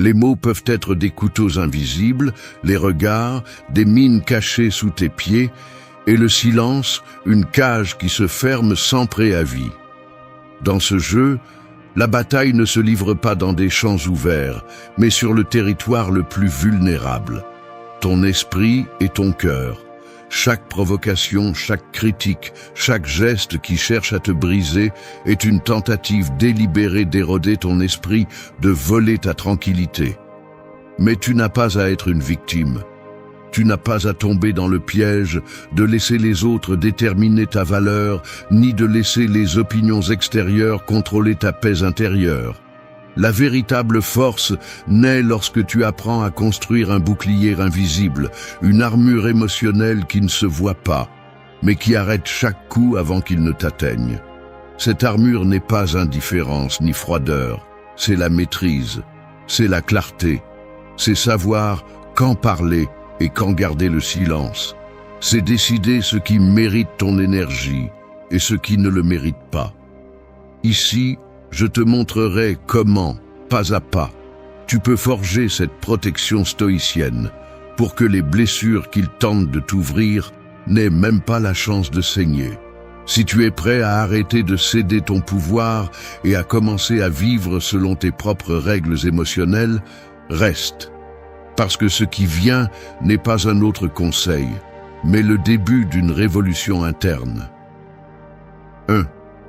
Les mots peuvent être des couteaux invisibles, les regards, des mines cachées sous tes pieds, et le silence, une cage qui se ferme sans préavis. Dans ce jeu, la bataille ne se livre pas dans des champs ouverts, mais sur le territoire le plus vulnérable. Ton esprit et ton cœur. Chaque provocation, chaque critique, chaque geste qui cherche à te briser est une tentative délibérée d'éroder ton esprit, de voler ta tranquillité. Mais tu n'as pas à être une victime. Tu n'as pas à tomber dans le piège de laisser les autres déterminer ta valeur, ni de laisser les opinions extérieures contrôler ta paix intérieure. La véritable force naît lorsque tu apprends à construire un bouclier invisible, une armure émotionnelle qui ne se voit pas, mais qui arrête chaque coup avant qu'il ne t'atteigne. Cette armure n'est pas indifférence ni froideur, c'est la maîtrise, c'est la clarté, c'est savoir quand parler et quand garder le silence. C'est décider ce qui mérite ton énergie et ce qui ne le mérite pas. Ici, je te montrerai comment, pas à pas, tu peux forger cette protection stoïcienne pour que les blessures qu'ils tentent de t'ouvrir n'aient même pas la chance de saigner. Si tu es prêt à arrêter de céder ton pouvoir et à commencer à vivre selon tes propres règles émotionnelles, reste. Parce que ce qui vient n'est pas un autre conseil, mais le début d'une révolution interne. 1.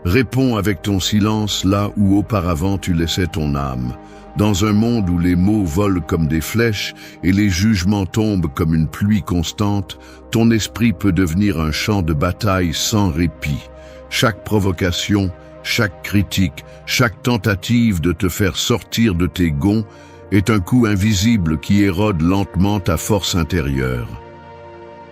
Réponds avec ton silence là où auparavant tu laissais ton âme. Dans un monde où les mots volent comme des flèches et les jugements tombent comme une pluie constante, ton esprit peut devenir un champ de bataille sans répit. Chaque provocation, chaque critique, chaque tentative de te faire sortir de tes gonds est un coup invisible qui érode lentement ta force intérieure.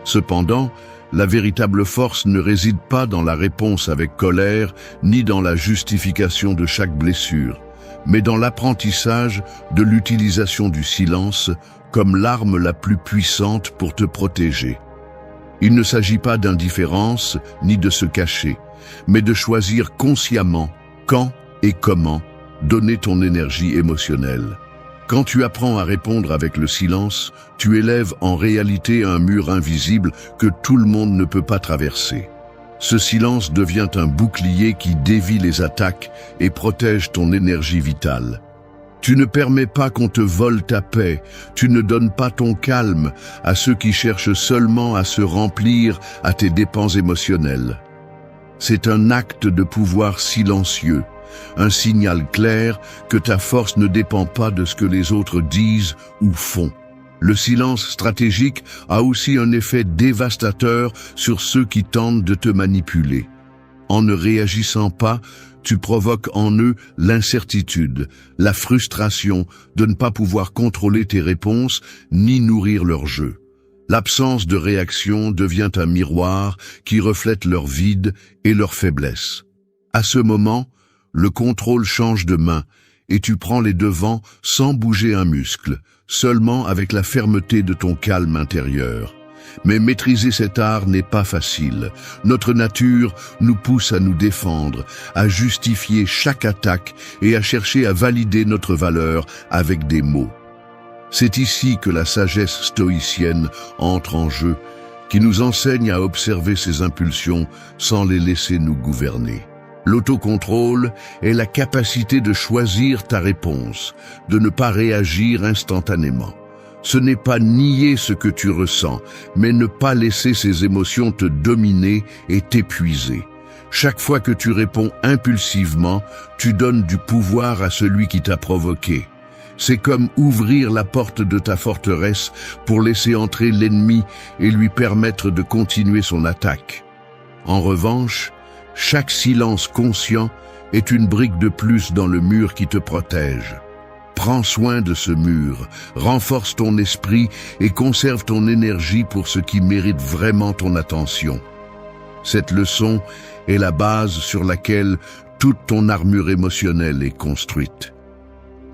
Cependant, la véritable force ne réside pas dans la réponse avec colère, ni dans la justification de chaque blessure, mais dans l'apprentissage de l'utilisation du silence comme l'arme la plus puissante pour te protéger. Il ne s'agit pas d'indifférence ni de se cacher, mais de choisir consciemment quand et comment donner ton énergie émotionnelle. Quand tu apprends à répondre avec le silence, tu élèves en réalité un mur invisible que tout le monde ne peut pas traverser. Ce silence devient un bouclier qui dévie les attaques et protège ton énergie vitale. Tu ne permets pas qu'on te vole ta paix, tu ne donnes pas ton calme à ceux qui cherchent seulement à se remplir à tes dépens émotionnels. C'est un acte de pouvoir silencieux, un signal clair que ta force ne dépend pas de ce que les autres disent ou font. Le silence stratégique a aussi un effet dévastateur sur ceux qui tentent de te manipuler. En ne réagissant pas, tu provoques en eux l'incertitude, la frustration de ne pas pouvoir contrôler tes réponses ni nourrir leur jeu. L'absence de réaction devient un miroir qui reflète leur vide et leur faiblesse. À ce moment, le contrôle change de main et tu prends les devants sans bouger un muscle, seulement avec la fermeté de ton calme intérieur. Mais maîtriser cet art n'est pas facile. Notre nature nous pousse à nous défendre, à justifier chaque attaque et à chercher à valider notre valeur avec des mots. C'est ici que la sagesse stoïcienne entre en jeu, qui nous enseigne à observer ces impulsions sans les laisser nous gouverner. L'autocontrôle est la capacité de choisir ta réponse, de ne pas réagir instantanément. Ce n'est pas nier ce que tu ressens, mais ne pas laisser ces émotions te dominer et t'épuiser. Chaque fois que tu réponds impulsivement, tu donnes du pouvoir à celui qui t'a provoqué. C'est comme ouvrir la porte de ta forteresse pour laisser entrer l'ennemi et lui permettre de continuer son attaque. En revanche, chaque silence conscient est une brique de plus dans le mur qui te protège. Prends soin de ce mur, renforce ton esprit et conserve ton énergie pour ce qui mérite vraiment ton attention. Cette leçon est la base sur laquelle toute ton armure émotionnelle est construite.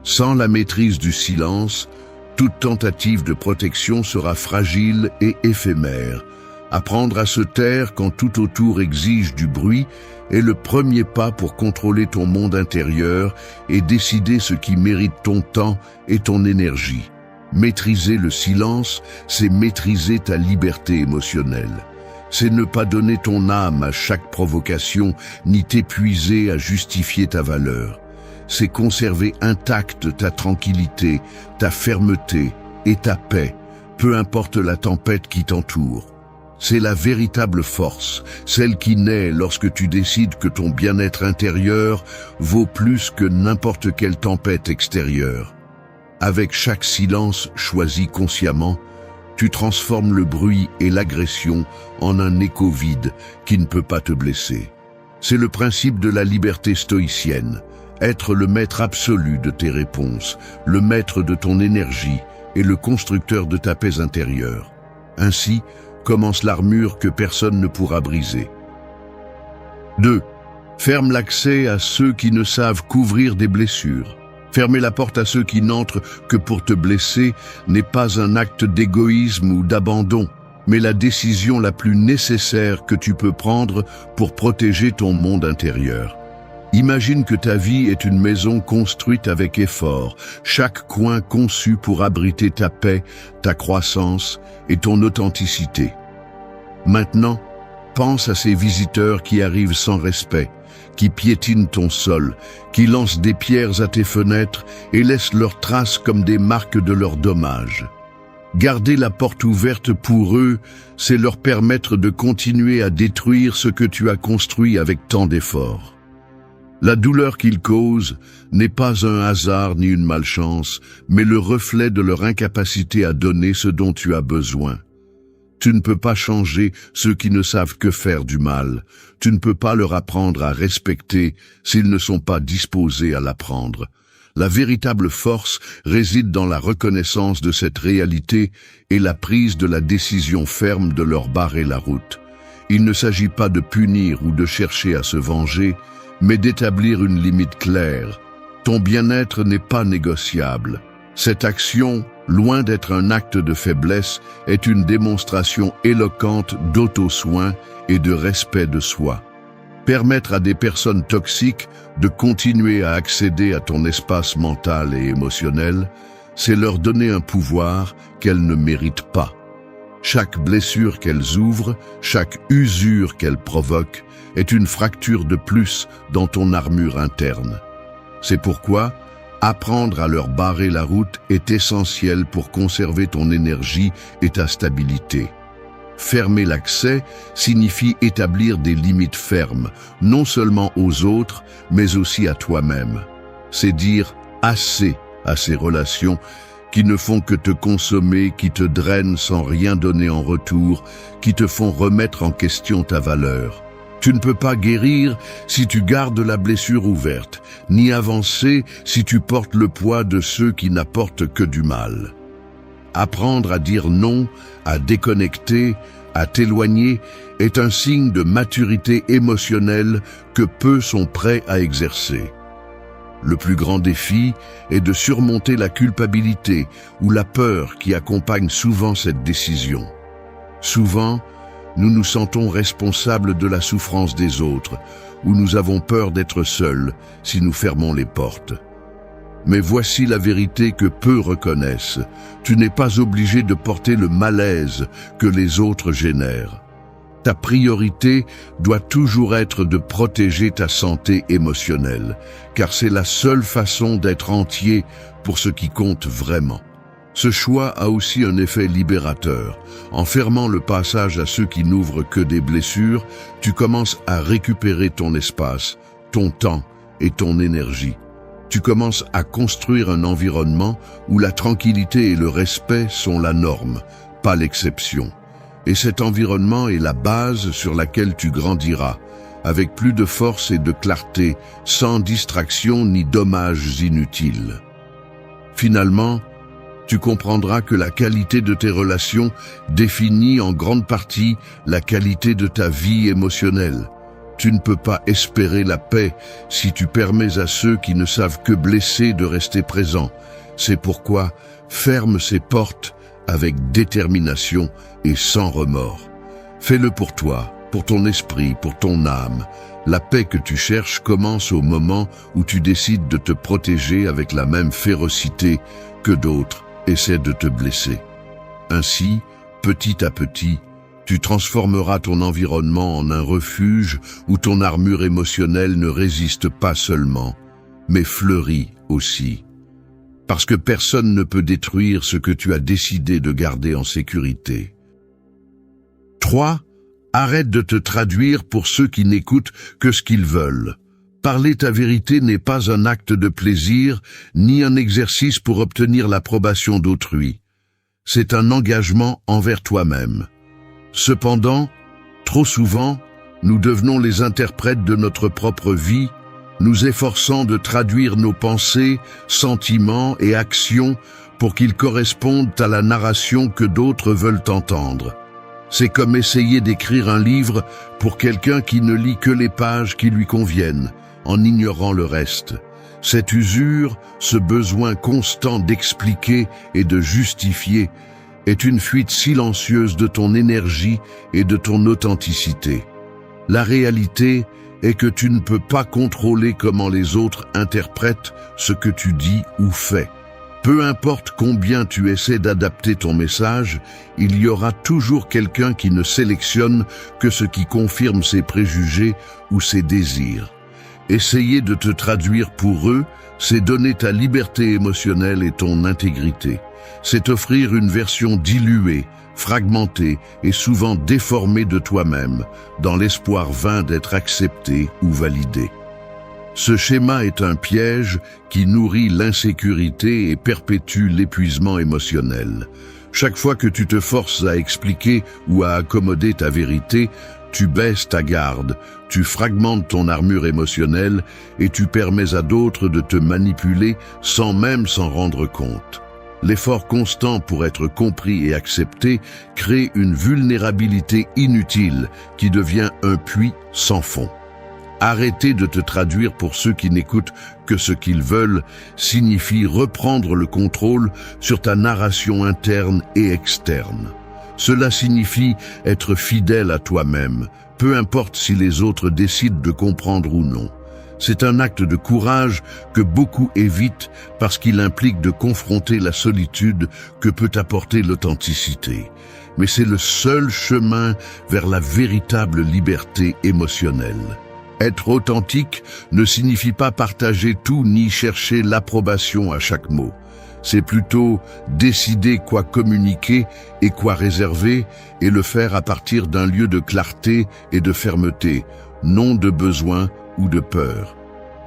Sans la maîtrise du silence, toute tentative de protection sera fragile et éphémère, Apprendre à se taire quand tout autour exige du bruit est le premier pas pour contrôler ton monde intérieur et décider ce qui mérite ton temps et ton énergie. Maîtriser le silence, c'est maîtriser ta liberté émotionnelle. C'est ne pas donner ton âme à chaque provocation, ni t'épuiser à justifier ta valeur. C'est conserver intacte ta tranquillité, ta fermeté et ta paix, peu importe la tempête qui t'entoure. C'est la véritable force, celle qui naît lorsque tu décides que ton bien-être intérieur vaut plus que n'importe quelle tempête extérieure. Avec chaque silence choisi consciemment, tu transformes le bruit et l'agression en un écho vide qui ne peut pas te blesser. C'est le principe de la liberté stoïcienne, être le maître absolu de tes réponses, le maître de ton énergie et le constructeur de ta paix intérieure. Ainsi commence l'armure que personne ne pourra briser. 2. Ferme l'accès à ceux qui ne savent couvrir des blessures. Fermer la porte à ceux qui n'entrent que pour te blesser n'est pas un acte d'égoïsme ou d'abandon, mais la décision la plus nécessaire que tu peux prendre pour protéger ton monde intérieur. Imagine que ta vie est une maison construite avec effort, chaque coin conçu pour abriter ta paix, ta croissance et ton authenticité. Maintenant, pense à ces visiteurs qui arrivent sans respect, qui piétinent ton sol, qui lancent des pierres à tes fenêtres et laissent leurs traces comme des marques de leurs dommages. Garder la porte ouverte pour eux, c'est leur permettre de continuer à détruire ce que tu as construit avec tant d'efforts. La douleur qu'ils causent n'est pas un hasard ni une malchance, mais le reflet de leur incapacité à donner ce dont tu as besoin. Tu ne peux pas changer ceux qui ne savent que faire du mal. Tu ne peux pas leur apprendre à respecter s'ils ne sont pas disposés à l'apprendre. La véritable force réside dans la reconnaissance de cette réalité et la prise de la décision ferme de leur barrer la route. Il ne s'agit pas de punir ou de chercher à se venger, mais d'établir une limite claire. Ton bien-être n'est pas négociable. Cette action, loin d'être un acte de faiblesse, est une démonstration éloquente d'auto-soin et de respect de soi. Permettre à des personnes toxiques de continuer à accéder à ton espace mental et émotionnel, c'est leur donner un pouvoir qu'elles ne méritent pas. Chaque blessure qu'elles ouvrent, chaque usure qu'elles provoquent, est une fracture de plus dans ton armure interne. C'est pourquoi apprendre à leur barrer la route est essentiel pour conserver ton énergie et ta stabilité. Fermer l'accès signifie établir des limites fermes, non seulement aux autres, mais aussi à toi-même. C'est dire assez à ces relations qui ne font que te consommer, qui te drainent sans rien donner en retour, qui te font remettre en question ta valeur. Tu ne peux pas guérir si tu gardes la blessure ouverte, ni avancer si tu portes le poids de ceux qui n'apportent que du mal. Apprendre à dire non, à déconnecter, à t'éloigner est un signe de maturité émotionnelle que peu sont prêts à exercer. Le plus grand défi est de surmonter la culpabilité ou la peur qui accompagne souvent cette décision. Souvent, nous nous sentons responsables de la souffrance des autres, ou nous avons peur d'être seuls si nous fermons les portes. Mais voici la vérité que peu reconnaissent. Tu n'es pas obligé de porter le malaise que les autres génèrent. Ta priorité doit toujours être de protéger ta santé émotionnelle, car c'est la seule façon d'être entier pour ce qui compte vraiment. Ce choix a aussi un effet libérateur. En fermant le passage à ceux qui n'ouvrent que des blessures, tu commences à récupérer ton espace, ton temps et ton énergie. Tu commences à construire un environnement où la tranquillité et le respect sont la norme, pas l'exception. Et cet environnement est la base sur laquelle tu grandiras, avec plus de force et de clarté, sans distraction ni dommages inutiles. Finalement, tu comprendras que la qualité de tes relations définit en grande partie la qualité de ta vie émotionnelle. Tu ne peux pas espérer la paix si tu permets à ceux qui ne savent que blesser de rester présents. C'est pourquoi ferme ces portes avec détermination et sans remords. Fais-le pour toi, pour ton esprit, pour ton âme. La paix que tu cherches commence au moment où tu décides de te protéger avec la même férocité que d'autres essaient de te blesser. Ainsi, petit à petit, tu transformeras ton environnement en un refuge où ton armure émotionnelle ne résiste pas seulement, mais fleurit aussi. Parce que personne ne peut détruire ce que tu as décidé de garder en sécurité. 3. Arrête de te traduire pour ceux qui n'écoutent que ce qu'ils veulent. Parler ta vérité n'est pas un acte de plaisir, ni un exercice pour obtenir l'approbation d'autrui. C'est un engagement envers toi-même. Cependant, trop souvent, nous devenons les interprètes de notre propre vie, nous efforçant de traduire nos pensées, sentiments et actions pour qu'ils correspondent à la narration que d'autres veulent entendre. C'est comme essayer d'écrire un livre pour quelqu'un qui ne lit que les pages qui lui conviennent, en ignorant le reste. Cette usure, ce besoin constant d'expliquer et de justifier, est une fuite silencieuse de ton énergie et de ton authenticité. La réalité est que tu ne peux pas contrôler comment les autres interprètent ce que tu dis ou fais. Peu importe combien tu essaies d'adapter ton message, il y aura toujours quelqu'un qui ne sélectionne que ce qui confirme ses préjugés ou ses désirs. Essayer de te traduire pour eux, c'est donner ta liberté émotionnelle et ton intégrité. C'est offrir une version diluée, fragmentée et souvent déformée de toi-même, dans l'espoir vain d'être accepté ou validé. Ce schéma est un piège qui nourrit l'insécurité et perpétue l'épuisement émotionnel. Chaque fois que tu te forces à expliquer ou à accommoder ta vérité, tu baisses ta garde, tu fragmentes ton armure émotionnelle et tu permets à d'autres de te manipuler sans même s'en rendre compte. L'effort constant pour être compris et accepté crée une vulnérabilité inutile qui devient un puits sans fond. Arrêter de te traduire pour ceux qui n'écoutent que ce qu'ils veulent signifie reprendre le contrôle sur ta narration interne et externe. Cela signifie être fidèle à toi-même, peu importe si les autres décident de comprendre ou non. C'est un acte de courage que beaucoup évitent parce qu'il implique de confronter la solitude que peut apporter l'authenticité. Mais c'est le seul chemin vers la véritable liberté émotionnelle. Être authentique ne signifie pas partager tout ni chercher l'approbation à chaque mot. C'est plutôt décider quoi communiquer et quoi réserver et le faire à partir d'un lieu de clarté et de fermeté, non de besoin ou de peur.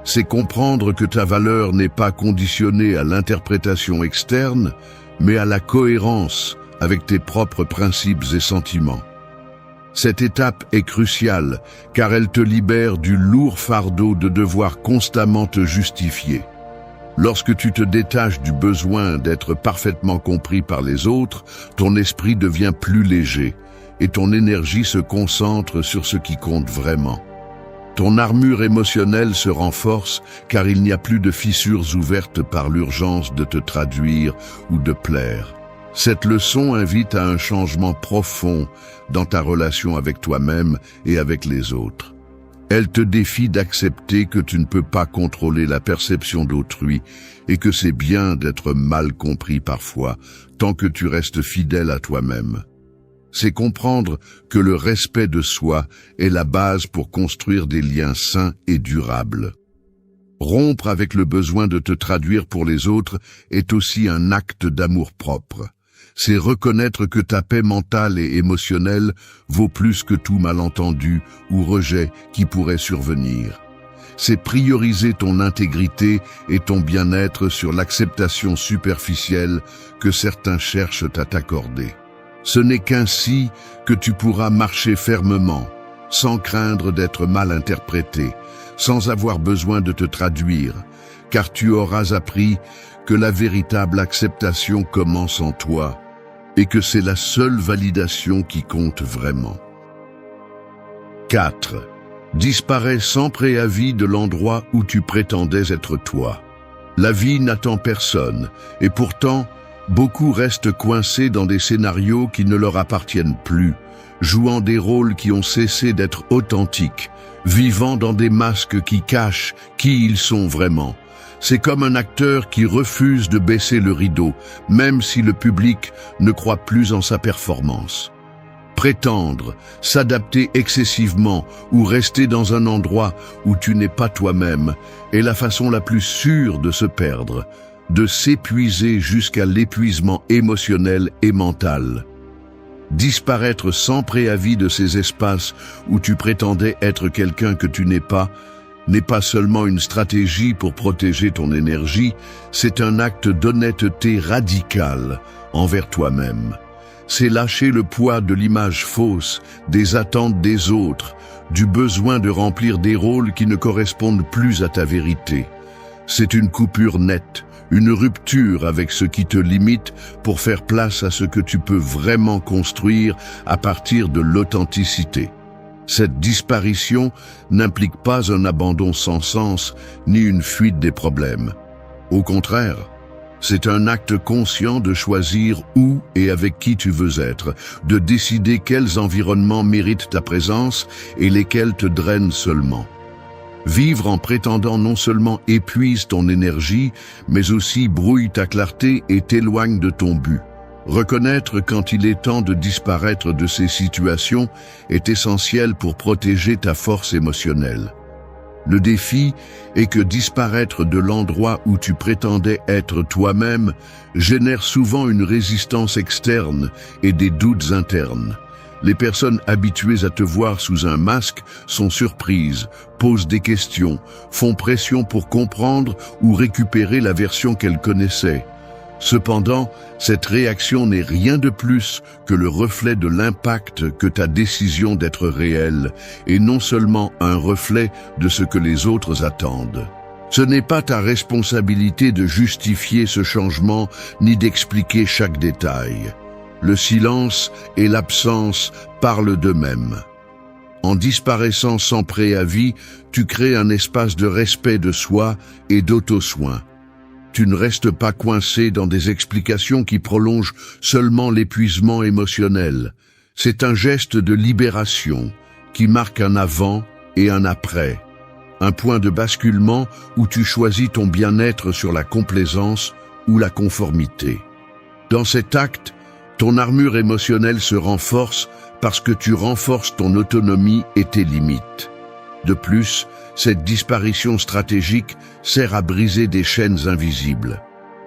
C'est comprendre que ta valeur n'est pas conditionnée à l'interprétation externe, mais à la cohérence avec tes propres principes et sentiments. Cette étape est cruciale, car elle te libère du lourd fardeau de devoir constamment te justifier. Lorsque tu te détaches du besoin d'être parfaitement compris par les autres, ton esprit devient plus léger et ton énergie se concentre sur ce qui compte vraiment. Ton armure émotionnelle se renforce car il n'y a plus de fissures ouvertes par l'urgence de te traduire ou de plaire. Cette leçon invite à un changement profond dans ta relation avec toi-même et avec les autres. Elle te défie d'accepter que tu ne peux pas contrôler la perception d'autrui et que c'est bien d'être mal compris parfois, tant que tu restes fidèle à toi-même. C'est comprendre que le respect de soi est la base pour construire des liens sains et durables. Rompre avec le besoin de te traduire pour les autres est aussi un acte d'amour-propre. C'est reconnaître que ta paix mentale et émotionnelle vaut plus que tout malentendu ou rejet qui pourrait survenir. C'est prioriser ton intégrité et ton bien-être sur l'acceptation superficielle que certains cherchent à t'accorder. Ce n'est qu'ainsi que tu pourras marcher fermement, sans craindre d'être mal interprété, sans avoir besoin de te traduire, car tu auras appris que la véritable acceptation commence en toi et que c'est la seule validation qui compte vraiment. 4. Disparais sans préavis de l'endroit où tu prétendais être toi. La vie n'attend personne, et pourtant, Beaucoup restent coincés dans des scénarios qui ne leur appartiennent plus, jouant des rôles qui ont cessé d'être authentiques, vivant dans des masques qui cachent qui ils sont vraiment. C'est comme un acteur qui refuse de baisser le rideau, même si le public ne croit plus en sa performance. Prétendre, s'adapter excessivement ou rester dans un endroit où tu n'es pas toi-même est la façon la plus sûre de se perdre, de s'épuiser jusqu'à l'épuisement émotionnel et mental. Disparaître sans préavis de ces espaces où tu prétendais être quelqu'un que tu n'es pas seulement une stratégie pour protéger ton énergie, c'est un acte d'honnêteté radicale envers toi-même. C'est lâcher le poids de l'image fausse, des attentes des autres, du besoin de remplir des rôles qui ne correspondent plus à ta vérité. C'est une coupure nette, une rupture avec ce qui te limite pour faire place à ce que tu peux vraiment construire à partir de l'authenticité. Cette disparition n'implique pas un abandon sans sens, ni une fuite des problèmes. Au contraire, c'est un acte conscient de choisir où et avec qui tu veux être, de décider quels environnements méritent ta présence et lesquels te drainent seulement. Vivre en prétendant non seulement épuise ton énergie, mais aussi brouille ta clarté et t'éloigne de ton but. Reconnaître quand il est temps de disparaître de ces situations est essentiel pour protéger ta force émotionnelle. Le défi est que disparaître de l'endroit où tu prétendais être toi-même génère souvent une résistance externe et des doutes internes. Les personnes habituées à te voir sous un masque sont surprises, posent des questions, font pression pour comprendre ou récupérer la version qu'elles connaissaient. Cependant, cette réaction n'est rien de plus que le reflet de l'impact que ta décision d'être réelle, et non seulement un reflet de ce que les autres attendent. Ce n'est pas ta responsabilité de justifier ce changement ni d'expliquer chaque détail. Le silence et l'absence parlent d'eux-mêmes. En disparaissant sans préavis, tu crées un espace de respect de soi et d'auto-soin. Tu ne restes pas coincé dans des explications qui prolongent seulement l'épuisement émotionnel. C'est un geste de libération qui marque un avant et un après. Un point de basculement où tu choisis ton bien-être sur la complaisance ou la conformité. Dans cet acte, ton armure émotionnelle se renforce parce que tu renforces ton autonomie et tes limites. De plus, cette disparition stratégique sert à briser des chaînes invisibles.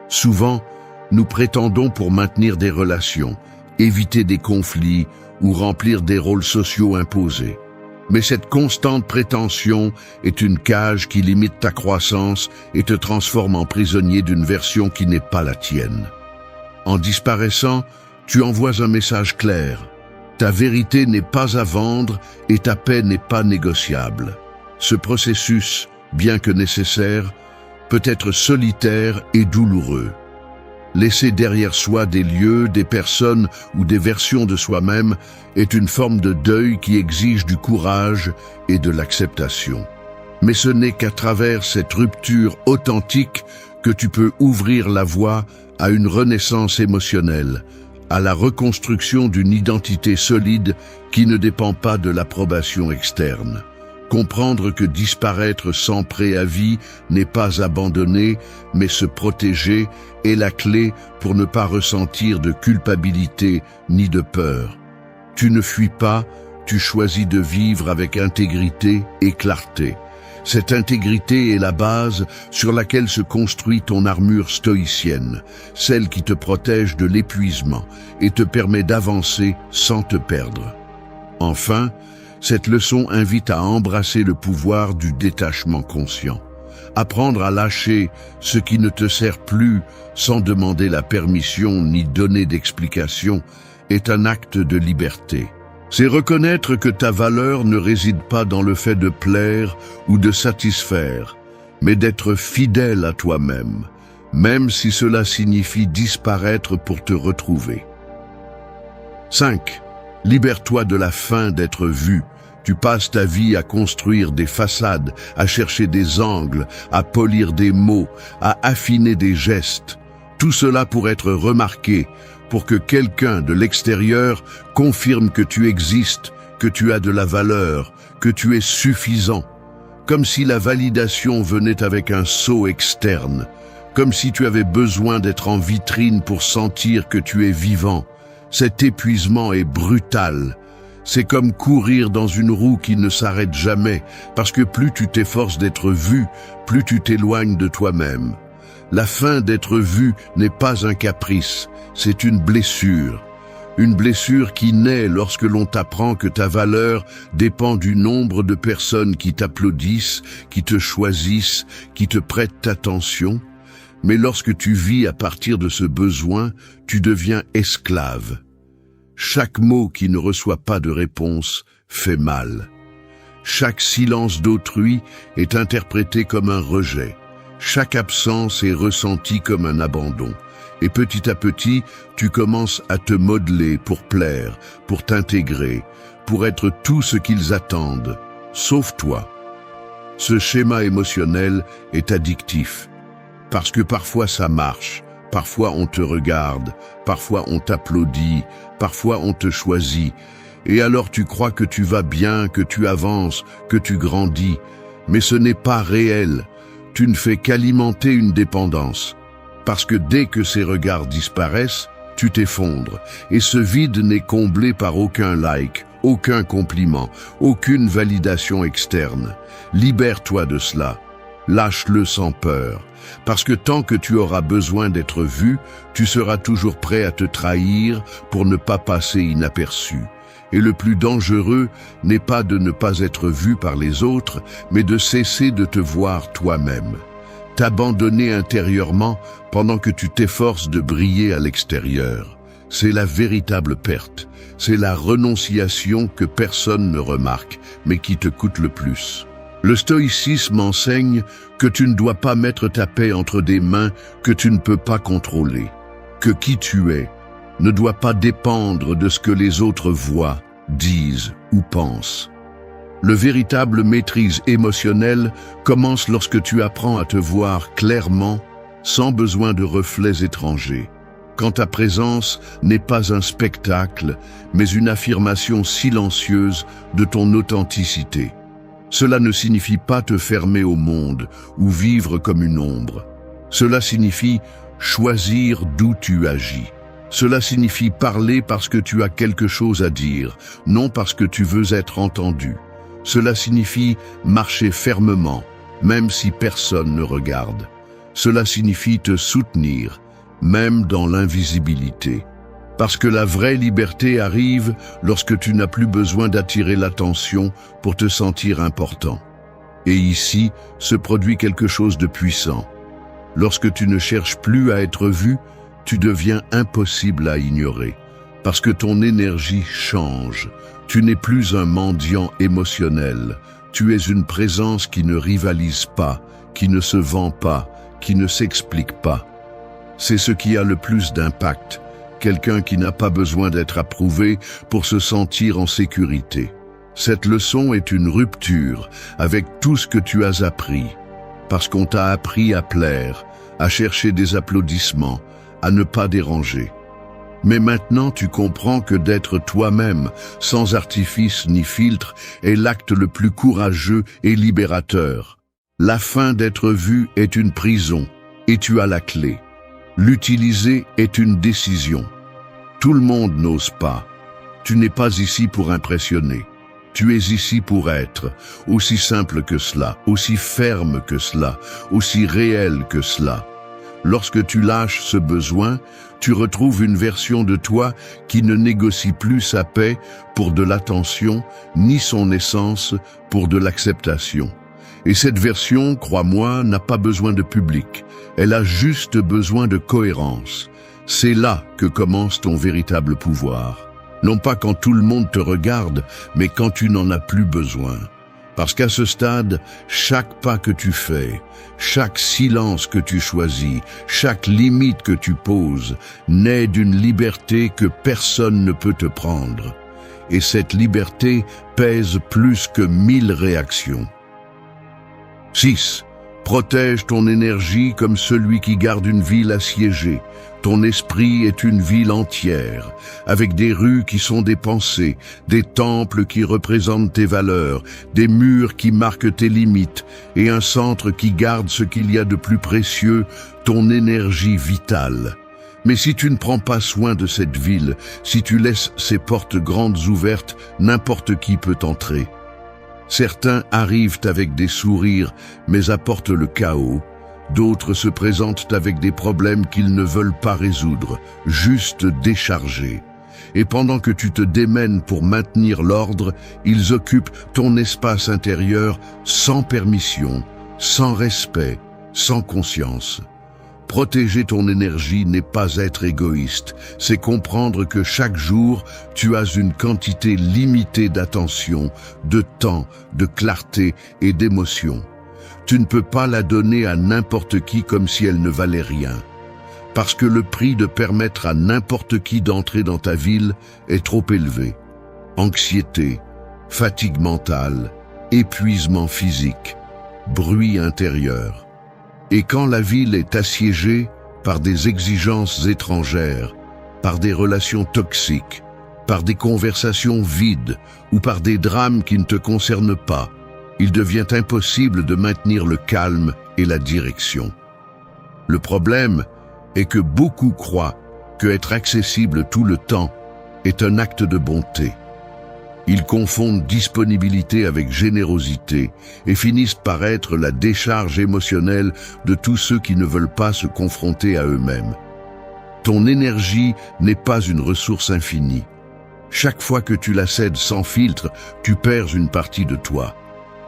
Souvent, nous prétendons pour maintenir des relations, éviter des conflits ou remplir des rôles sociaux imposés. Mais cette constante prétention est une cage qui limite ta croissance et te transforme en prisonnier d'une version qui n'est pas la tienne. En disparaissant, tu envoies un message clair. Ta vérité n'est pas à vendre et ta paix n'est pas négociable. Ce processus, bien que nécessaire, peut être solitaire et douloureux. Laisser derrière soi des lieux, des personnes ou des versions de soi-même est une forme de deuil qui exige du courage et de l'acceptation. Mais ce n'est qu'à travers cette rupture authentique que tu peux ouvrir la voie à une renaissance émotionnelle, à la reconstruction d'une identité solide qui ne dépend pas de l'approbation externe. Comprendre que disparaître sans préavis n'est pas abandonner, mais se protéger est la clé pour ne pas ressentir de culpabilité ni de peur. Tu ne fuis pas, tu choisis de vivre avec intégrité et clarté. Cette intégrité est la base sur laquelle se construit ton armure stoïcienne, celle qui te protège de l'épuisement et te permet d'avancer sans te perdre. Enfin, cette leçon invite à embrasser le pouvoir du détachement conscient. Apprendre à lâcher ce qui ne te sert plus sans demander la permission ni donner d'explication est un acte de liberté. C'est reconnaître que ta valeur ne réside pas dans le fait de plaire ou de satisfaire, mais d'être fidèle à toi-même, même si cela signifie disparaître pour te retrouver. 5. Libère-toi de la faim d'être vu. Tu passes ta vie à construire des façades, à chercher des angles, à polir des mots, à affiner des gestes. Tout cela pour être remarqué, pour que quelqu'un de l'extérieur confirme que tu existes, que tu as de la valeur, que tu es suffisant. Comme si la validation venait avec un sceau externe, comme si tu avais besoin d'être en vitrine pour sentir que tu es vivant. Cet épuisement est brutal. C'est comme courir dans une roue qui ne s'arrête jamais, parce que plus tu t'efforces d'être vu, plus tu t'éloignes de toi-même. La fin d'être vu n'est pas un caprice, c'est une blessure. Une blessure qui naît lorsque l'on t'apprend que ta valeur dépend du nombre de personnes qui t'applaudissent, qui te choisissent, qui te prêtent attention. Mais lorsque tu vis à partir de ce besoin, tu deviens esclave. Chaque mot qui ne reçoit pas de réponse fait mal. Chaque silence d'autrui est interprété comme un rejet. Chaque absence est ressentie comme un abandon. Et petit à petit, tu commences à te modeler pour plaire, pour t'intégrer, pour être tout ce qu'ils attendent, sauf toi. Ce schéma émotionnel est addictif, parce que parfois ça marche, parfois on te regarde, parfois on t'applaudit, parfois on te choisit, et alors tu crois que tu vas bien, que tu avances, que tu grandis, mais ce n'est pas réel, tu ne fais qu'alimenter une dépendance. Parce que dès que ces regards disparaissent, tu t'effondres, et ce vide n'est comblé par aucun like, aucun compliment, aucune validation externe. Libère-toi de cela, lâche-le sans peur, parce que tant que tu auras besoin d'être vu, tu seras toujours prêt à te trahir pour ne pas passer inaperçu. Et le plus dangereux n'est pas de ne pas être vu par les autres, mais de cesser de te voir toi-même. T'abandonner intérieurement pendant que tu t'efforces de briller à l'extérieur. C'est la véritable perte. C'est la renonciation que personne ne remarque, mais qui te coûte le plus. Le stoïcisme enseigne que tu ne dois pas mettre ta paix entre des mains que tu ne peux pas contrôler. Que qui tu es ne doit pas dépendre de ce que les autres voient, disent ou pensent. Le véritable maîtrise émotionnelle commence lorsque tu apprends à te voir clairement, sans besoin de reflets étrangers. Quand ta présence n'est pas un spectacle, mais une affirmation silencieuse de ton authenticité. Cela ne signifie pas te fermer au monde ou vivre comme une ombre. Cela signifie choisir d'où tu agis. Cela signifie parler parce que tu as quelque chose à dire, non parce que tu veux être entendu. Cela signifie marcher fermement, même si personne ne regarde. Cela signifie te soutenir, même dans l'invisibilité. Parce que la vraie liberté arrive lorsque tu n'as plus besoin d'attirer l'attention pour te sentir important. Et ici se produit quelque chose de puissant. Lorsque tu ne cherches plus à être vu, tu deviens impossible à ignorer. Parce que ton énergie change. Tu n'es plus un mendiant émotionnel. Tu es une présence qui ne rivalise pas, qui ne se vend pas, qui ne s'explique pas. C'est ce qui a le plus d'impact. Quelqu'un qui n'a pas besoin d'être approuvé pour se sentir en sécurité. Cette leçon est une rupture avec tout ce que tu as appris. Parce qu'on t'a appris à plaire, à chercher des applaudissements, à ne pas déranger. Mais maintenant tu comprends que d'être toi-même, sans artifice ni filtre, est l'acte le plus courageux et libérateur. La fin d'être vu est une prison, et tu as la clé. L'utiliser est une décision. Tout le monde n'ose pas. Tu n'es pas ici pour impressionner. Tu es ici pour être, aussi simple que cela, aussi ferme que cela, aussi réel que cela. Lorsque tu lâches ce besoin, tu retrouves une version de toi qui ne négocie plus sa paix pour de l'attention, ni son essence pour de l'acceptation. Et cette version, crois-moi, n'a pas besoin de public. Elle a juste besoin de cohérence. C'est là que commence ton véritable pouvoir. Non pas quand tout le monde te regarde, mais quand tu n'en as plus besoin. Parce qu'à ce stade, chaque pas que tu fais, chaque silence que tu choisis, chaque limite que tu poses, naît d'une liberté que personne ne peut te prendre. Et cette liberté pèse plus que 1000 réactions. 6. Protège ton énergie comme celui qui garde une ville assiégée. Ton esprit est une ville entière, avec des rues qui sont des pensées, des temples qui représentent tes valeurs, des murs qui marquent tes limites, et un centre qui garde ce qu'il y a de plus précieux, ton énergie vitale. Mais si tu ne prends pas soin de cette ville, si tu laisses ses portes grandes ouvertes, n'importe qui peut entrer. Certains arrivent avec des sourires, mais apportent le chaos. D'autres se présentent avec des problèmes qu'ils ne veulent pas résoudre, juste décharger. Et pendant que tu te démènes pour maintenir l'ordre, ils occupent ton espace intérieur sans permission, sans respect, sans conscience. Protéger ton énergie n'est pas être égoïste, c'est comprendre que chaque jour, tu as une quantité limitée d'attention, de temps, de clarté et d'émotion. Tu ne peux pas la donner à n'importe qui comme si elle ne valait rien. Parce que le prix de permettre à n'importe qui d'entrer dans ta ville est trop élevé. Anxiété, fatigue mentale, épuisement physique, bruit intérieur. Et quand la ville est assiégée par des exigences étrangères, par des relations toxiques, par des conversations vides ou par des drames qui ne te concernent pas, il devient impossible de maintenir le calme et la direction. Le problème est que beaucoup croient que être accessible tout le temps est un acte de bonté. Ils confondent disponibilité avec générosité et finissent par être la décharge émotionnelle de tous ceux qui ne veulent pas se confronter à eux-mêmes. Ton énergie n'est pas une ressource infinie. Chaque fois que tu la cèdes sans filtre, tu perds une partie de toi.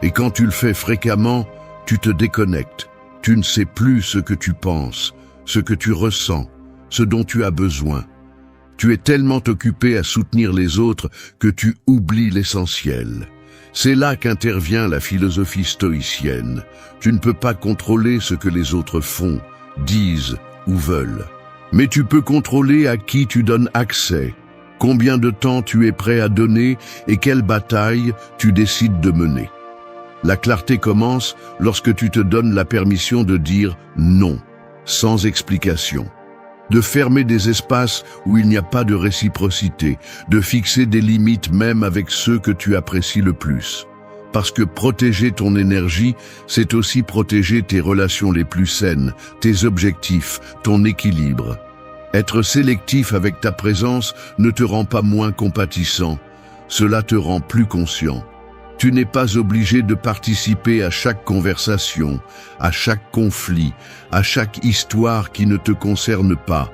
Et quand tu le fais fréquemment, tu te déconnectes. Tu ne sais plus ce que tu penses, ce que tu ressens, ce dont tu as besoin. Tu es tellement occupé à soutenir les autres que tu oublies l'essentiel. C'est là qu'intervient la philosophie stoïcienne. Tu ne peux pas contrôler ce que les autres font, disent ou veulent. Mais tu peux contrôler à qui tu donnes accès, combien de temps tu es prêt à donner et quelle bataille tu décides de mener. La clarté commence lorsque tu te donnes la permission de dire non, sans explication. De fermer des espaces où il n'y a pas de réciprocité, de fixer des limites même avec ceux que tu apprécies le plus. Parce que protéger ton énergie, c'est aussi protéger tes relations les plus saines, tes objectifs, ton équilibre. Être sélectif avec ta présence ne te rend pas moins compatissant, cela te rend plus conscient. Tu n'es pas obligé de participer à chaque conversation, à chaque conflit, à chaque histoire qui ne te concerne pas.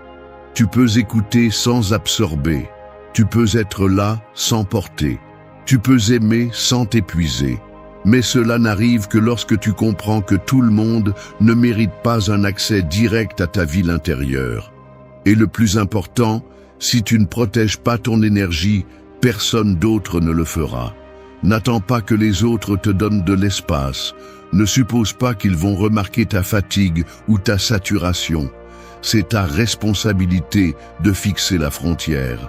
Tu peux écouter sans absorber. Tu peux être là sans porter. Tu peux aimer sans t'épuiser. Mais cela n'arrive que lorsque tu comprends que tout le monde ne mérite pas un accès direct à ta ville intérieure. Et le plus important, si tu ne protèges pas ton énergie, personne d'autre ne le fera. N'attends pas que les autres te donnent de l'espace. Ne suppose pas qu'ils vont remarquer ta fatigue ou ta saturation. C'est ta responsabilité de fixer la frontière.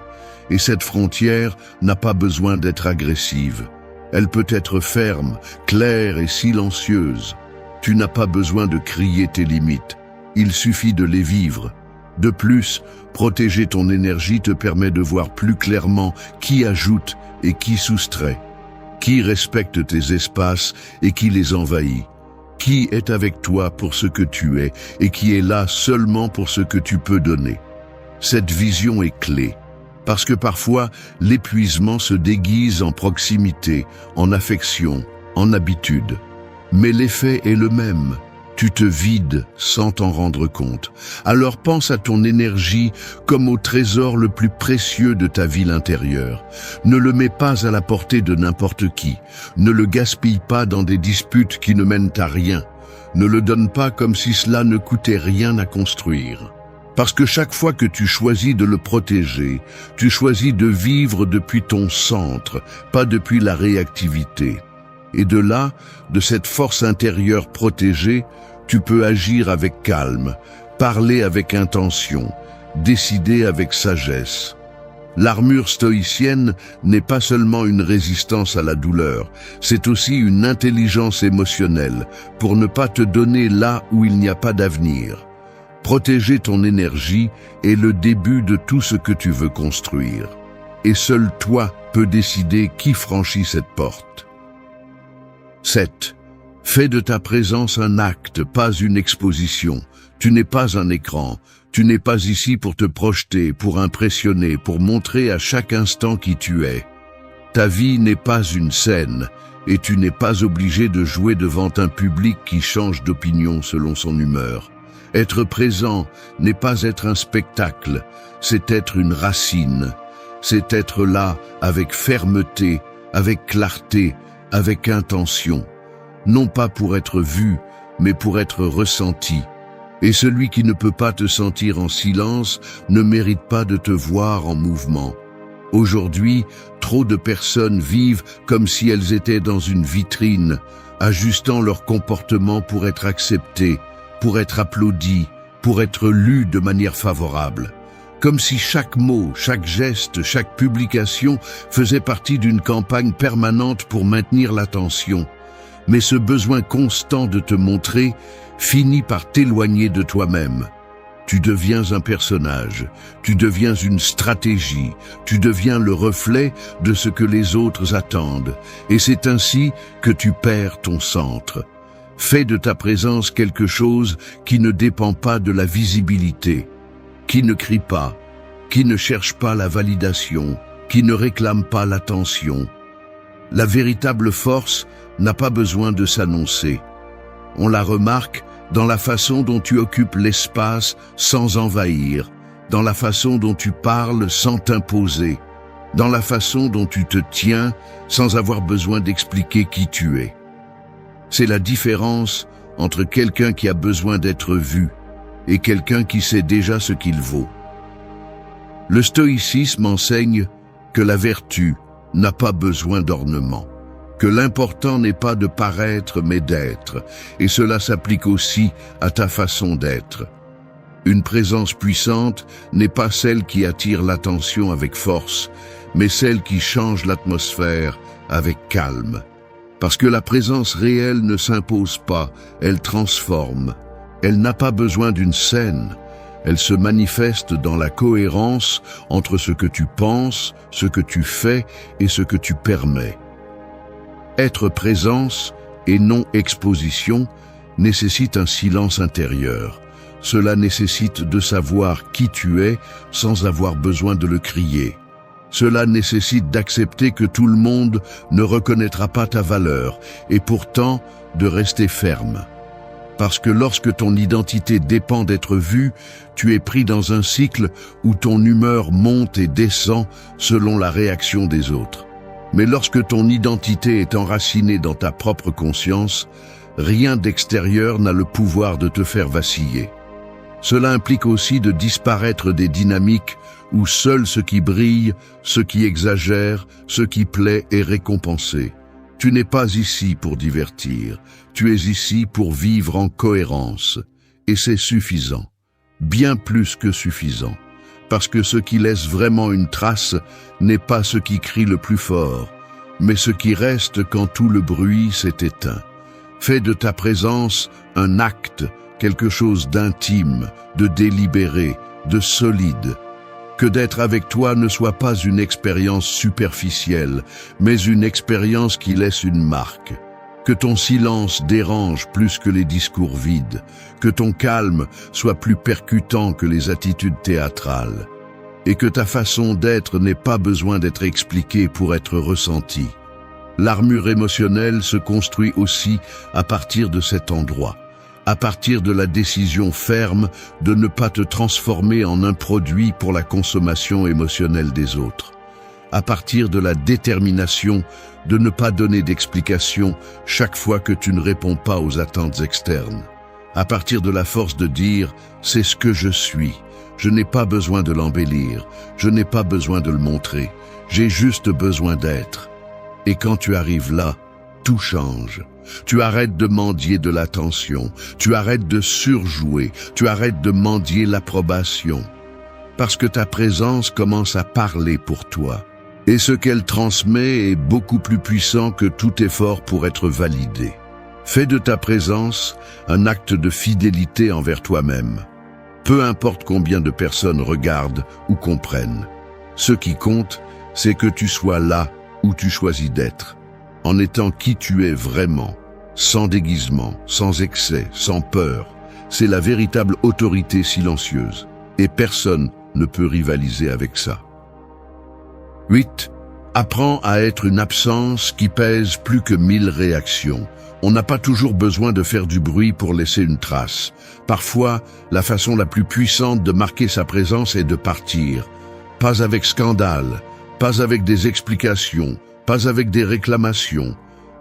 Et cette frontière n'a pas besoin d'être agressive. Elle peut être ferme, claire et silencieuse. Tu n'as pas besoin de crier tes limites. Il suffit de les vivre. De plus, protéger ton énergie te permet de voir plus clairement qui ajoute et qui soustrait. Qui respecte tes espaces et qui les envahit? Qui est avec toi pour ce que tu es et qui est là seulement pour ce que tu peux donner? Cette vision est clé, parce que parfois l'épuisement se déguise en proximité, en affection, en habitude. Mais l'effet est le même. Tu te vides sans t'en rendre compte. Alors pense à ton énergie comme au trésor le plus précieux de ta ville intérieure. Ne le mets pas à la portée de n'importe qui. Ne le gaspille pas dans des disputes qui ne mènent à rien. Ne le donne pas comme si cela ne coûtait rien à construire. Parce que chaque fois que tu choisis de le protéger, tu choisis de vivre depuis ton centre, pas depuis la réactivité. Et de là, de cette force intérieure protégée, tu peux agir avec calme, parler avec intention, décider avec sagesse. L'armure stoïcienne n'est pas seulement une résistance à la douleur, c'est aussi une intelligence émotionnelle pour ne pas te donner là où il n'y a pas d'avenir. Protéger ton énergie est le début de tout ce que tu veux construire. Et seul toi peux décider qui franchit cette porte. 7. Fais de ta présence un acte, pas une exposition. Tu n'es pas un écran. Tu n'es pas ici pour te projeter, pour impressionner, pour montrer à chaque instant qui tu es. Ta vie n'est pas une scène, et tu n'es pas obligé de jouer devant un public qui change d'opinion selon son humeur. Être présent n'est pas être un spectacle, c'est être une racine. C'est être là avec fermeté, avec clarté, avec intention. Non pas pour être vu, mais pour être ressenti. Et celui qui ne peut pas te sentir en silence ne mérite pas de te voir en mouvement. Aujourd'hui, trop de personnes vivent comme si elles étaient dans une vitrine, ajustant leur comportement pour être acceptées, pour être applaudies, pour être lues de manière favorable. Comme si chaque mot, chaque geste, chaque publication faisait partie d'une campagne permanente pour maintenir l'attention. Mais ce besoin constant de te montrer finit par t'éloigner de toi-même. Tu deviens un personnage, tu deviens une stratégie, tu deviens le reflet de ce que les autres attendent, et c'est ainsi que tu perds ton centre. Fais de ta présence quelque chose qui ne dépend pas de la visibilité, qui ne crie pas, qui ne cherche pas la validation, qui ne réclame pas l'attention. La véritable force n'a pas besoin de s'annoncer. On la remarque dans la façon dont tu occupes l'espace sans envahir, dans la façon dont tu parles sans t'imposer, dans la façon dont tu te tiens sans avoir besoin d'expliquer qui tu es. C'est la différence entre quelqu'un qui a besoin d'être vu et quelqu'un qui sait déjà ce qu'il vaut. Le stoïcisme enseigne que la vertu n'a pas besoin d'ornement, que l'important n'est pas de paraître mais d'être, et cela s'applique aussi à ta façon d'être. Une présence puissante n'est pas celle qui attire l'attention avec force, mais celle qui change l'atmosphère avec calme. Parce que la présence réelle ne s'impose pas, elle transforme. Elle n'a pas besoin d'une scène. Elle se manifeste dans la cohérence entre ce que tu penses, ce que tu fais et ce que tu permets. Être présence et non exposition nécessite un silence intérieur. Cela nécessite de savoir qui tu es sans avoir besoin de le crier. Cela nécessite d'accepter que tout le monde ne reconnaîtra pas ta valeur et pourtant de rester ferme. Parce que lorsque ton identité dépend d'être vue, tu es pris dans un cycle où ton humeur monte et descend selon la réaction des autres. Mais lorsque ton identité est enracinée dans ta propre conscience, rien d'extérieur n'a le pouvoir de te faire vaciller. Cela implique aussi de disparaître des dynamiques où seul ce qui brille, ce qui exagère, ce qui plaît est récompensé. Tu n'es pas ici pour divertir, tu es ici pour vivre en cohérence. Et c'est suffisant, bien plus que suffisant. Parce que ce qui laisse vraiment une trace n'est pas ce qui crie le plus fort, mais ce qui reste quand tout le bruit s'est éteint. Fais de ta présence un acte, quelque chose d'intime, de délibéré, de solide. Que d'être avec toi ne soit pas une expérience superficielle, mais une expérience qui laisse une marque. Que ton silence dérange plus que les discours vides, que ton calme soit plus percutant que les attitudes théâtrales, et que ta façon d'être n'ait pas besoin d'être expliquée pour être ressentie. L'armure émotionnelle se construit aussi à partir de cet endroit, à partir de la décision ferme de ne pas te transformer en un produit pour la consommation émotionnelle des autres, à partir de la détermination de ne pas donner d'explication chaque fois que tu ne réponds pas aux attentes externes, à partir de la force de dire « c'est ce que je suis ». Je n'ai pas besoin de l'embellir, je n'ai pas besoin de le montrer, j'ai juste besoin d'être. Et quand tu arrives là, tout change. Tu arrêtes de mendier de l'attention, tu arrêtes de surjouer, tu arrêtes de mendier l'approbation. parce que ta présence commence à parler pour toi. Et ce qu'elle transmet est beaucoup plus puissant que tout effort pour être validé. Fais de ta présence un acte de fidélité envers toi-même. Peu importe combien de personnes regardent ou comprennent. Ce qui compte, c'est que tu sois là où tu choisis d'être, en étant qui tu es vraiment, sans déguisement, sans excès, sans peur. C'est la véritable autorité silencieuse, et personne ne peut rivaliser avec ça. 8. Apprends à être une absence qui pèse plus que 1000 réactions. On n'a pas toujours besoin de faire du bruit pour laisser une trace. Parfois, la façon la plus puissante de marquer sa présence est de partir. Pas avec scandale, pas avec des explications, pas avec des réclamations.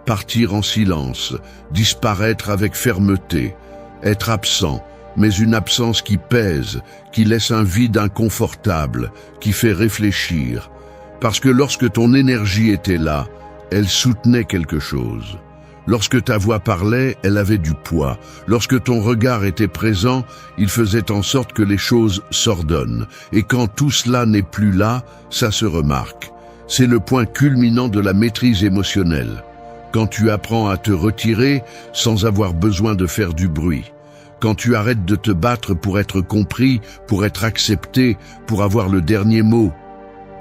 Partir en silence, disparaître avec fermeté, être absent, mais une absence qui pèse, qui laisse un vide inconfortable, qui fait réfléchir. Parce que lorsque ton énergie était là, elle soutenait quelque chose. Lorsque ta voix parlait, elle avait du poids. Lorsque ton regard était présent, il faisait en sorte que les choses s'ordonnent. Et quand tout cela n'est plus là, ça se remarque. C'est le point culminant de la maîtrise émotionnelle. Quand tu apprends à te retirer sans avoir besoin de faire du bruit. Quand tu arrêtes de te battre pour être compris, pour être accepté, pour avoir le dernier mot.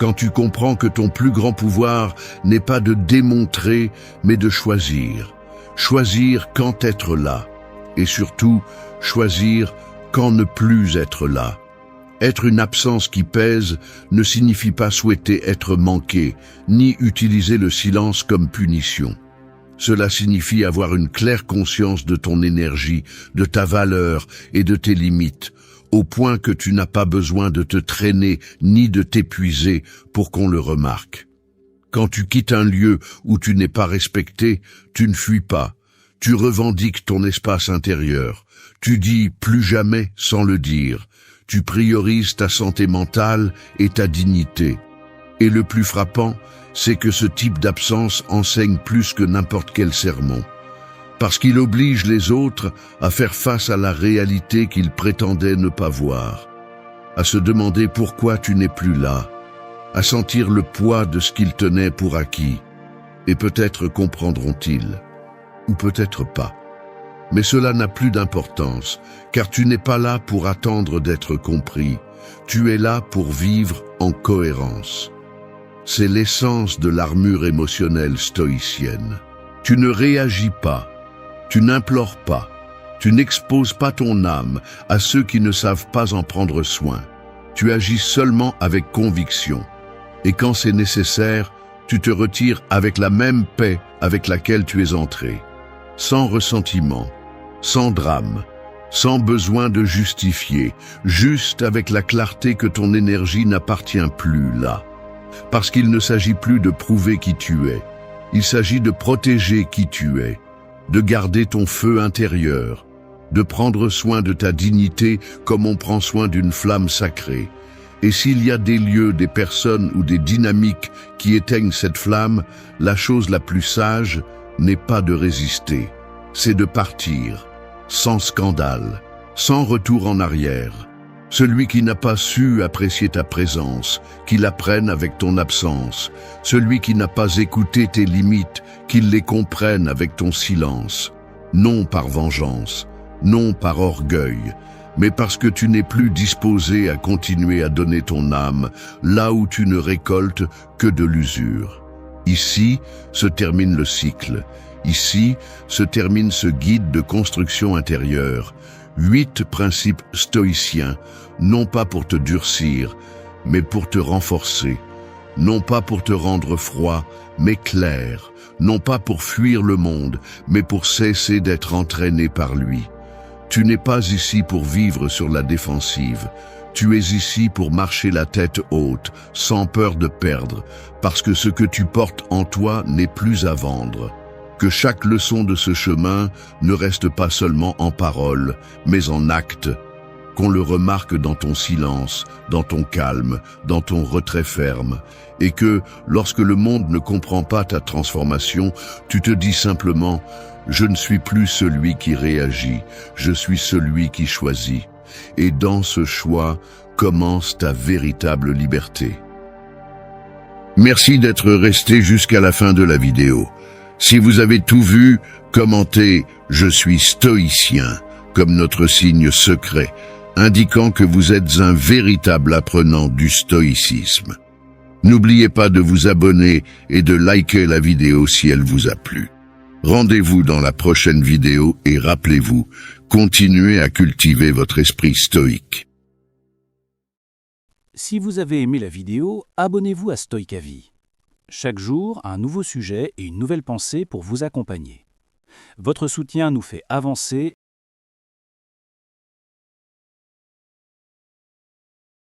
Quand tu comprends que ton plus grand pouvoir n'est pas de démontrer, mais de choisir. Choisir quand être là. Et surtout, choisir quand ne plus être là. Être une absence qui pèse ne signifie pas souhaiter être manqué, ni utiliser le silence comme punition. Cela signifie avoir une claire conscience de ton énergie, de ta valeur et de tes limites, au point que tu n'as pas besoin de te traîner ni de t'épuiser pour qu'on le remarque. Quand tu quittes un lieu où tu n'es pas respecté, tu ne fuis pas. Tu revendiques ton espace intérieur. Tu dis « plus jamais » sans le dire. Tu priorises ta santé mentale et ta dignité. Et le plus frappant, c'est que ce type d'absence enseigne plus que n'importe quel sermon. Parce qu'il oblige les autres à faire face à la réalité qu'ils prétendaient ne pas voir. À se demander pourquoi tu n'es plus là. À sentir le poids de ce qu'ils tenaient pour acquis. Et peut-être comprendront-ils. Ou peut-être pas. Mais cela n'a plus d'importance, car tu n'es pas là pour attendre d'être compris. Tu es là pour vivre en cohérence. C'est l'essence de l'armure émotionnelle stoïcienne. Tu ne réagis pas, tu n'implores pas, tu n'exposes pas ton âme à ceux qui ne savent pas en prendre soin. Tu agis seulement avec conviction. Et quand c'est nécessaire, tu te retires avec la même paix avec laquelle tu es entré. Sans ressentiment, sans drame, sans besoin de justifier, juste avec la clarté que ton énergie n'appartient plus là. Parce qu'il ne s'agit plus de prouver qui tu es. Il s'agit de protéger qui tu es, de garder ton feu intérieur, de prendre soin de ta dignité comme on prend soin d'une flamme sacrée. Et s'il y a des lieux, des personnes ou des dynamiques qui éteignent cette flamme, la chose la plus sage n'est pas de résister, c'est de partir, sans scandale, sans retour en arrière. Celui qui n'a pas su apprécier ta présence, qu'il apprenne avec ton absence. Celui qui n'a pas écouté tes limites, qu'il les comprenne avec ton silence. Non par vengeance, non par orgueil, mais parce que tu n'es plus disposé à continuer à donner ton âme là où tu ne récoltes que de l'usure. Ici se termine le cycle. Ici se termine ce guide de construction intérieure. 8 principes stoïciens, non pas pour te durcir, mais pour te renforcer. Non pas pour te rendre froid, mais clair. Non pas pour fuir le monde, mais pour cesser d'être entraîné par lui. Tu n'es pas ici pour vivre sur la défensive. Tu es ici pour marcher la tête haute, sans peur de perdre, parce que ce que tu portes en toi n'est plus à vendre. Que chaque leçon de ce chemin ne reste pas seulement en parole, mais en acte. Qu'on le remarque dans ton silence, dans ton calme, dans ton retrait ferme. Et que, lorsque le monde ne comprend pas ta transformation, tu te dis simplement « Je ne suis plus celui qui réagit, je suis celui qui choisit ». et dans ce choix commence ta véritable liberté. Merci d'être resté jusqu'à la fin de la vidéo. Si vous avez tout vu, commentez « Je suis stoïcien » comme notre signe secret, indiquant que vous êtes un véritable apprenant du stoïcisme. N'oubliez pas de vous abonner et de liker la vidéo si elle vous a plu. Rendez-vous dans la prochaine vidéo et rappelez-vous, continuez à cultiver votre esprit stoïque. Si vous avez aimé la vidéo, abonnez-vous à Stoïcavis. Chaque jour, un nouveau sujet et une nouvelle pensée pour vous accompagner. Votre soutien nous fait avancer